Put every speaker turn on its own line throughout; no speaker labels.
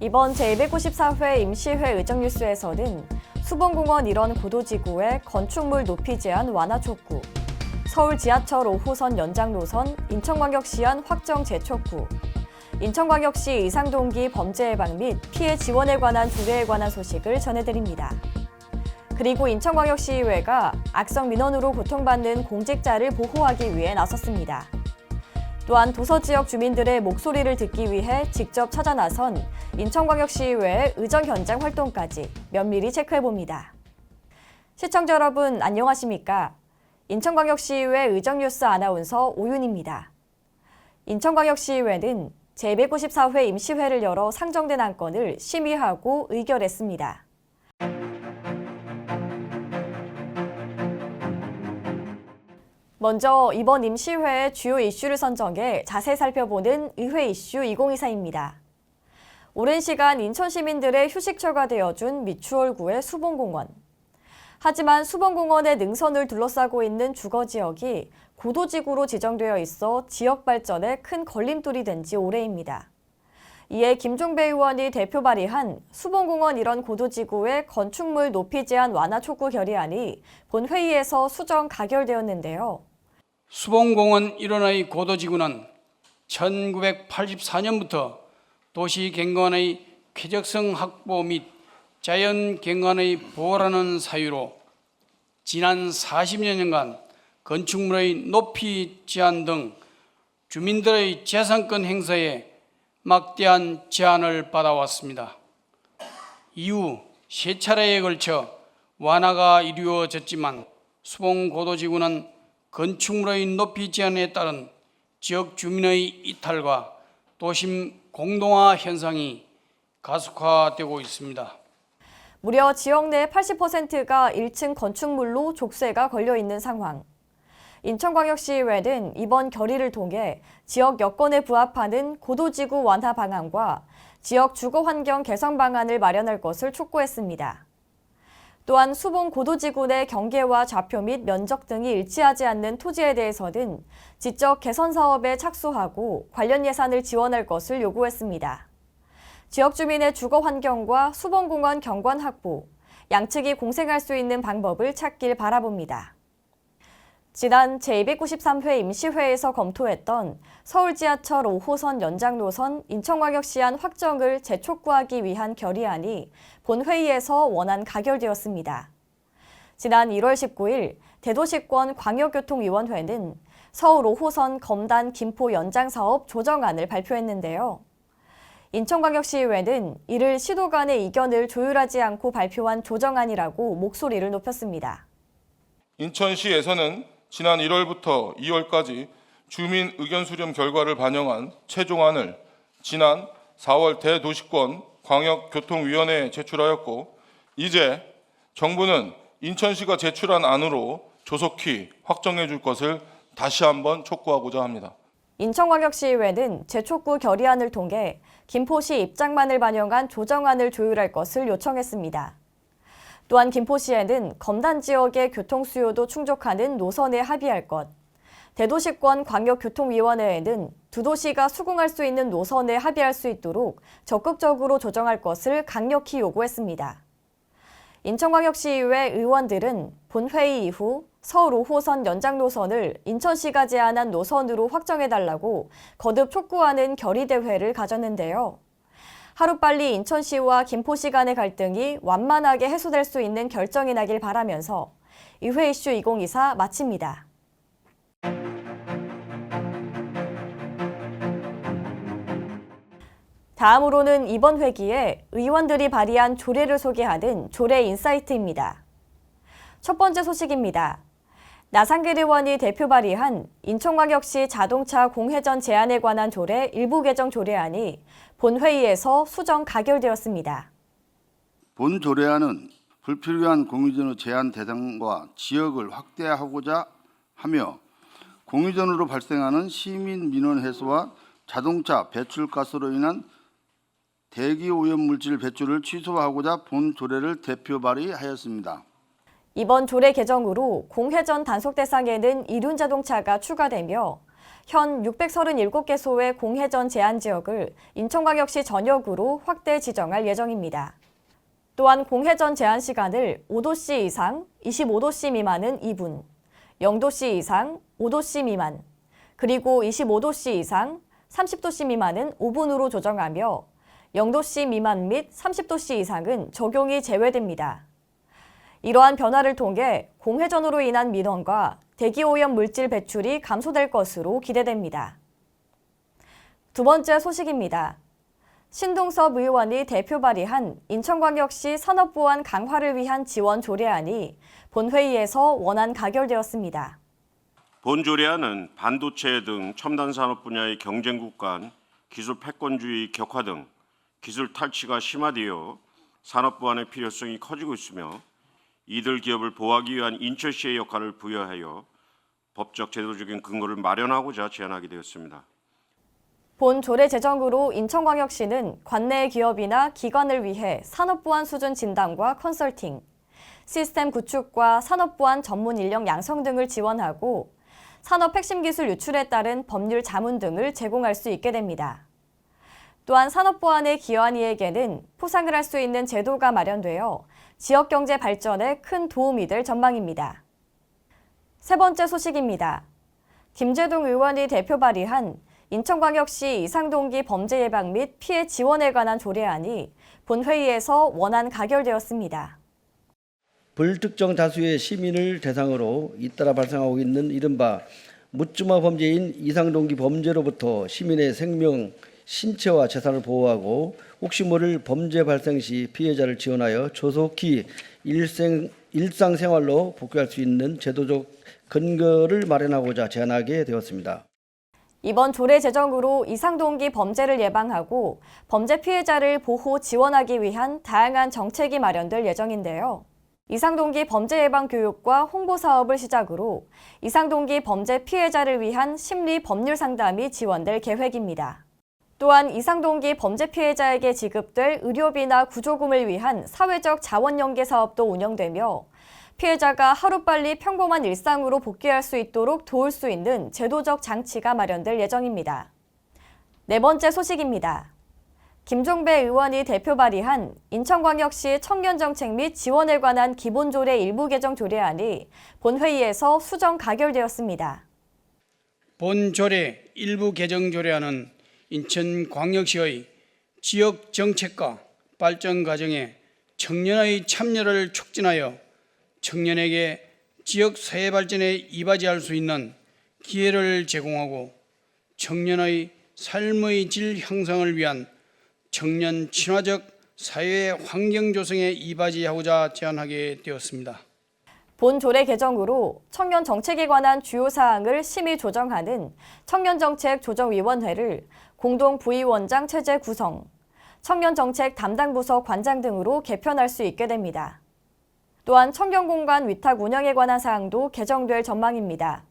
이번 제294회 임시회 의정뉴스에서는 수봉공원 일원 고도지구의 건축물 높이 제한 완화 촉구, 서울 지하철 5호선 연장 노선 인천광역시안 확정 재촉구, 인천광역시 의상동기 범죄 예방 및 피해 지원에 관한 조례에 관한 소식을 전해드립니다. 그리고 인천광역시의회가 악성 민원으로 고통받는 공직자를 보호하기 위해 나섰습니다. 또한 도서지역 주민들의 목소리를 듣기 위해 직접 찾아 나선 인천광역시의회의 의정 현장 활동까지 면밀히 체크해봅니다. 시청자 여러분 안녕하십니까? 인천광역시의회 의정뉴스 아나운서 오윤입니다. 인천광역시의회는 제194회 임시회를 열어 상정된 안건을 심의하고 의결했습니다. 먼저 이번 임시회의 주요 이슈를 선정해 자세히 살펴보는 의회 이슈 2024입니다. 오랜 시간 인천 시민들의 휴식처가 되어준 미추홀구의 수봉공원. 하지만 수봉공원의 능선을 둘러싸고 있는 주거지역이 고도지구로 지정되어 있어 지역 발전에 큰 걸림돌이 된 지 오래입니다. 이에 김종배 의원이 대표 발의한 수봉공원 일원 고도지구의 건축물 높이 제한 완화 촉구 결의안이 본회의에서 수정 가결되었는데요.
수봉공원 일원의 고도지구는 1984년부터 도시경관의 쾌적성 확보 및 자연경관의 보호라는 사유로 지난 40여년간 건축물의 높이 제한 등 주민들의 재산권 행사에 막대한 제한을 받아왔습니다. 이후 세 차례에 걸쳐 완화가 이루어졌지만 수봉고도지구는 건축물의 높이 제한에 따른 지역 주민의 이탈과 도심 공동화 현상이 가속화되고 있습니다.
무려 지역 내 80%가 1층 건축물로 족쇄가 걸려 있는 상황. 인천광역시의회는 이번 결의를 통해 지역 여건에 부합하는 고도지구 완화 방안과 지역 주거환경 개선 방안을 마련할 것을 촉구했습니다. 또한 수봉 고도지구 내 경계와 좌표 및 면적 등이 일치하지 않는 토지에 대해서는 지적 개선 사업에 착수하고 관련 예산을 지원할 것을 요구했습니다. 지역 주민의 주거 환경과 수봉공원 경관 확보, 양측이 공생할 수 있는 방법을 찾길 바라봅니다. 지난 제293회 임시회에서 검토했던 서울 지하철 5호선 연장 노선 인천광역시안 확정을 재촉구하기 위한 결의안이 본회의에서 원안 가결되었습니다. 지난 1월 19일 대도시권 광역교통위원회는 서울 5호선 검단 김포 연장 사업 조정안을 발표했는데요. 인천광역시의회는 이를 시도 간의 이견을 조율하지 않고 발표한 조정안이라고 목소리를 높였습니다.
인천시에서는 지난 1월부터 2월까지 주민 의견 수렴 결과를 반영한 최종안을 지난 4월 대도시권 광역교통위원회에 제출하였고, 이제 정부는 인천시가 제출한 안으로 조속히 확정해 줄 것을 다시 한번 촉구하고자 합니다.
인천광역시의회는 재촉구 결의안을 통해 김포시 입장만을 반영한 조정안을 조율할 것을 요청했습니다. 또한 김포시에는 검단 지역의 교통 수요도 충족하는 노선에 합의할 것, 대도시권 광역교통위원회에는 두 도시가 수긍할 수 있는 노선에 합의할 수 있도록 적극적으로 조정할 것을 강력히 요구했습니다. 인천광역시의회 의원들은 본회의 이후 서울 5호선 연장 노선을 인천시가 제안한 노선으로 확정해달라고 거듭 촉구하는 결의대회를 가졌는데요. 하루빨리 인천시와 김포시 간의 갈등이 완만하게 해소될 수 있는 결정이 나길 바라면서 의회 이슈 2024 마칩니다. 다음으로는 이번 회기에 의원들이 발의한 조례를 소개하는 조례 인사이트입니다. 첫 번째 소식입니다. 나상길 의원이 대표 발의한 인천광역시 자동차 공회전 제한에 관한 조례 일부 개정 조례안이 본회의에서 수정 가결되었습니다.
본 조례안은 불필요한 공유전의 제한 대상과 지역을 확대하고자 하며 공유전으로 발생하는 시민 민원 해소와 자동차 배출가스로 인한 대기 오염 물질 배출을 취소하고자 본 조례를 대표 발의하였습니다.
이번 조례 개정으로 공회전 단속 대상에는 이륜 자동차가 추가되며 현 637개소의 공회전 제한 지역을 인천광역시 전역으로 확대 지정할 예정입니다. 또한 공회전 제한 시간을 5도씨 이상, 25도씨 미만은 2분, 0도씨 이상, 5도씨 미만, 그리고 25도씨 이상, 30도씨 미만은 5분으로 조정하며 0도씨 미만 및 30도씨 이상은 적용이 제외됩니다. 이러한 변화를 통해 공회전으로 인한 민원과 대기오염 물질 배출이 감소될 것으로 기대됩니다. 두 번째 소식입니다. 신동섭 의원이 대표 발의한 인천광역시 산업보안 강화를 위한 지원 조례안이 본회의에서 원안 가결되었습니다.
본 조례안은 반도체 등 첨단 산업 분야의 경쟁국 간 기술 패권주의 격화 등 기술 탈취가 심화되어 산업 보안의 필요성이 커지고 있으며 이들 기업을 보호하기 위한 인천시의 역할을 부여하여 법적 제도적인 근거를 마련하고자 제안하게 되었습니다.
본 조례 제정으로 인천광역시는 관내 기업이나 기관을 위해 산업보안 수준 진단과 컨설팅, 시스템 구축과 산업보안 전문 인력 양성 등을 지원하고 산업 핵심 기술 유출에 따른 법률 자문 등을 제공할 수 있게 됩니다. 또한 산업보안에 기여한 이에게는 포상을 할 수 있는 제도가 마련되어 지역경제 발전에 큰 도움이 될 전망입니다. 세 번째 소식입니다. 김재동 의원이 대표 발의한 인천광역시 이상동기 범죄 예방 및 피해 지원에 관한 조례안이 본회의에서 원안 가결되었습니다.
불특정 다수의 시민을 대상으로 잇따라 발생하고 있는 이른바 묻지마 범죄인 이상동기 범죄로부터 시민의 생명, 신체와 재산을 보호하고 혹시 모를 범죄 발생 시 피해자를 지원하여 조속히 일상생활로 복귀할 수 있는 제도적 근거를 마련하고자 제안하게 되었습니다.
이번 조례 제정으로 이상동기 범죄를 예방하고 범죄 피해자를 보호 지원하기 위한 다양한 정책이 마련될 예정인데요. 이상동기 범죄 예방 교육과 홍보 사업을 시작으로 이상동기 범죄 피해자를 위한 심리 법률 상담이 지원될 계획입니다. 또한 이상동기 범죄 피해자에게 지급될 의료비나 구조금을 위한 사회적 자원 연계 사업도 운영되며 피해자가 하루빨리 평범한 일상으로 복귀할 수 있도록 도울 수 있는 제도적 장치가 마련될 예정입니다. 네 번째 소식입니다. 김종배 의원이 대표 발의한 인천광역시 청년정책 및 지원에 관한 기본조례 일부 개정 조례안이 본회의에서 수정 가결되었습니다.
본 조례 일부 개정 조례안은 인천광역시의 지역 정책과 발전 과정에 청년의 참여를 촉진하여 청년에게 지역 사회 발전에 이바지할 수 있는 기회를 제공하고 청년의 삶의 질 향상을 위한 청년 친화적 사회 환경 조성에 이바지하고자 제안하게 되었습니다.
본 조례 개정으로 청년 정책에 관한 주요 사항을 심의 조정하는 청년정책조정위원회를 공동부위원장 체제 구성, 청년정책 담당 부서 관장 등으로 개편할 수 있게 됩니다. 또한 청년공간 위탁 운영에 관한 사항도 개정될 전망입니다.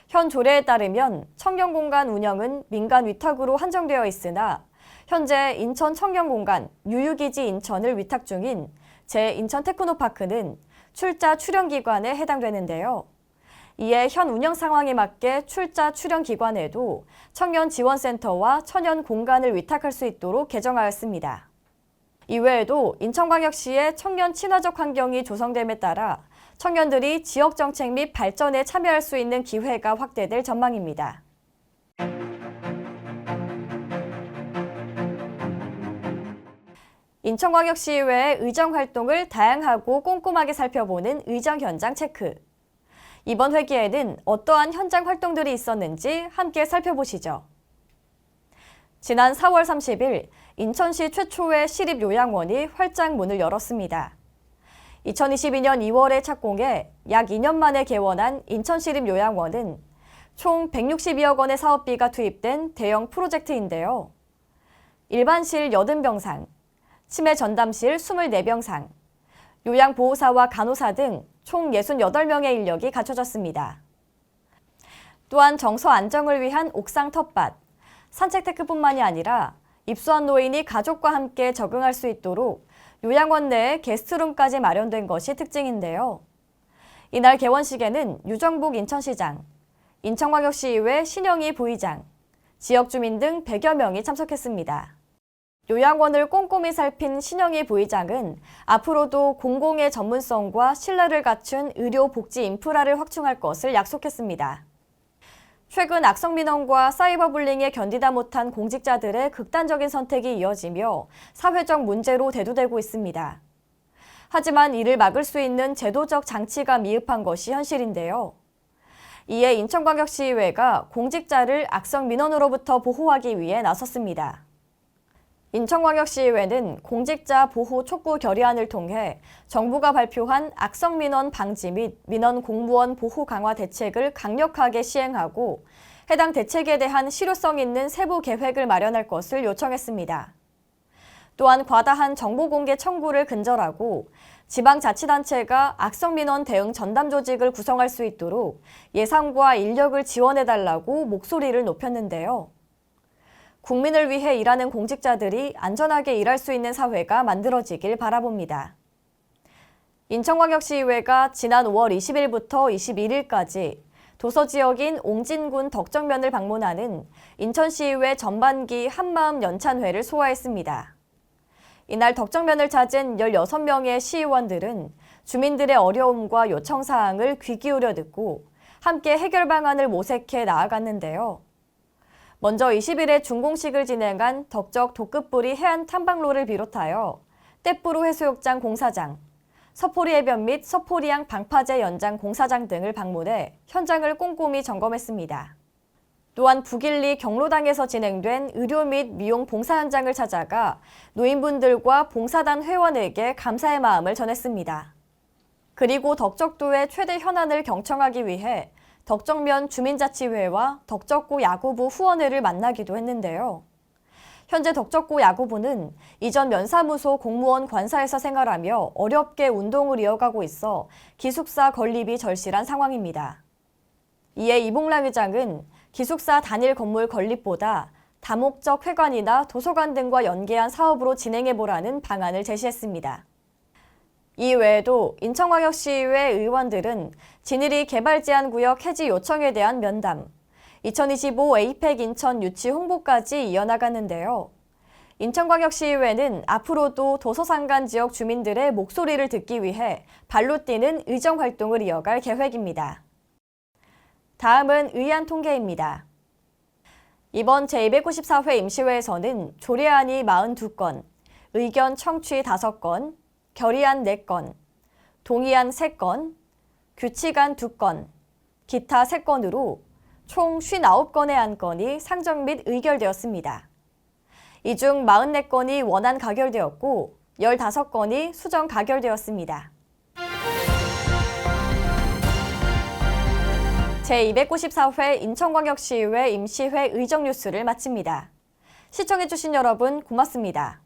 현 조례에 따르면 청년공간 운영은 민간 위탁으로 한정되어 있으나 현재 인천 청년공간 유유기지 인천을 위탁 중인 제 인천테크노파크는 출자 출연기관에 해당되는데요. 이에 현 운영 상황에 맞게 출자 출연기관에도 청년지원센터와 청년공간을 위탁할 수 있도록 개정하였습니다. 이외에도 인천광역시의 청년 친화적 환경이 조성됨에 따라 청년들이 지역정책 및 발전에 참여할 수 있는 기회가 확대될 전망입니다. 인천광역시의회의 의정활동을 다양하고 꼼꼼하게 살펴보는 의정 현장 체크. 이번 회기에는 어떠한 현장 활동들이 있었는지 함께 살펴보시죠. 지난 4월 30일 인천시 최초의 시립요양원이 활짝 문을 열었습니다. 2022년 2월에 착공해 약 2년 만에 개원한 인천시립요양원은 총 162억 원의 사업비가 투입된 대형 프로젝트인데요. 일반실 80병상, 치매 전담실 24병상, 요양보호사와 간호사 등 총 68명의 인력이 갖춰졌습니다. 또한 정서 안정을 위한 옥상 텃밭, 산책테크뿐만이 아니라 입소한 노인이 가족과 함께 적응할 수 있도록 요양원 내에 게스트룸까지 마련된 것이 특징인데요. 이날 개원식에는 유정복 인천시장, 인천광역시의회 신영희 부의장, 지역 주민 등 100여 명이 참석했습니다. 요양원을 꼼꼼히 살핀 신영희 부의장은 앞으로도 공공의 전문성과 신뢰를 갖춘 의료 복지 인프라를 확충할 것을 약속했습니다. 최근 악성민원과 사이버 불링에 견디다 못한 공직자들의 극단적인 선택이 이어지며 사회적 문제로 대두되고 있습니다. 하지만 이를 막을 수 있는 제도적 장치가 미흡한 것이 현실인데요. 이에 인천광역시의회가 공직자를 악성민원으로부터 보호하기 위해 나섰습니다. 인천광역시의회는 공직자 보호 촉구 결의안을 통해 정부가 발표한 악성민원 방지 및 민원 공무원 보호 강화 대책을 강력하게 시행하고 해당 대책에 대한 실효성 있는 세부 계획을 마련할 것을 요청했습니다. 또한 과다한 정보 공개 청구를 근절하고 지방자치단체가 악성민원 대응 전담 조직을 구성할 수 있도록 예산과 인력을 지원해달라고 목소리를 높였는데요. 국민을 위해 일하는 공직자들이 안전하게 일할 수 있는 사회가 만들어지길 바라봅니다. 인천광역시의회가 지난 5월 20일부터 21일까지 도서지역인 옹진군 덕정면을 방문하는 인천시의회 전반기 한마음 연찬회를 소화했습니다. 이날 덕정면을 찾은 16명의 시의원들은 주민들의 어려움과 요청사항을 귀 기울여 듣고 함께 해결 방안을 모색해 나아갔는데요. 먼저 20일에 준공식을 진행한 덕적 도끝부리 해안 탐방로를 비롯하여 떼뿌루 해수욕장 공사장, 서포리 해변 및 서포리양 방파제 연장 공사장 등을 방문해 현장을 꼼꼼히 점검했습니다. 또한 북일리 경로당에서 진행된 의료 및 미용 봉사 현장을 찾아가 노인분들과 봉사단 회원에게 감사의 마음을 전했습니다. 그리고 덕적도의 최대 현안을 경청하기 위해 덕정면 주민자치회와 덕적고 야구부 후원회를 만나기도 했는데요. 현재 덕적고 야구부는 이전 면사무소 공무원 관사에서 생활하며 어렵게 운동을 이어가고 있어 기숙사 건립이 절실한 상황입니다. 이에 이봉랑 의장은 기숙사 단일 건물 건립보다 다목적 회관이나 도서관 등과 연계한 사업으로 진행해보라는 방안을 제시했습니다. 이 외에도 인천광역시의회 의원들은 진일이 개발제한구역 해지 요청에 대한 면담, 2025 에이펙 인천 유치 홍보까지 이어나갔는데요. 인천광역시의회는 앞으로도 도서상간 지역 주민들의 목소리를 듣기 위해 발로 뛰는 의정활동을 이어갈 계획입니다. 다음은 의안 통계입니다. 이번 제294회 임시회에서는 조례안이 42건, 의견 청취 5건, 결의안 4건, 동의안 3건, 규칙안 2건, 기타 3건으로 총 59건의 안건이 상정 및 의결되었습니다. 이 중 44건이 원안 가결되었고 15건이 수정 가결되었습니다. 제294회 인천광역시의회 임시회 의정뉴스를 마칩니다. 시청해주신 여러분 고맙습니다.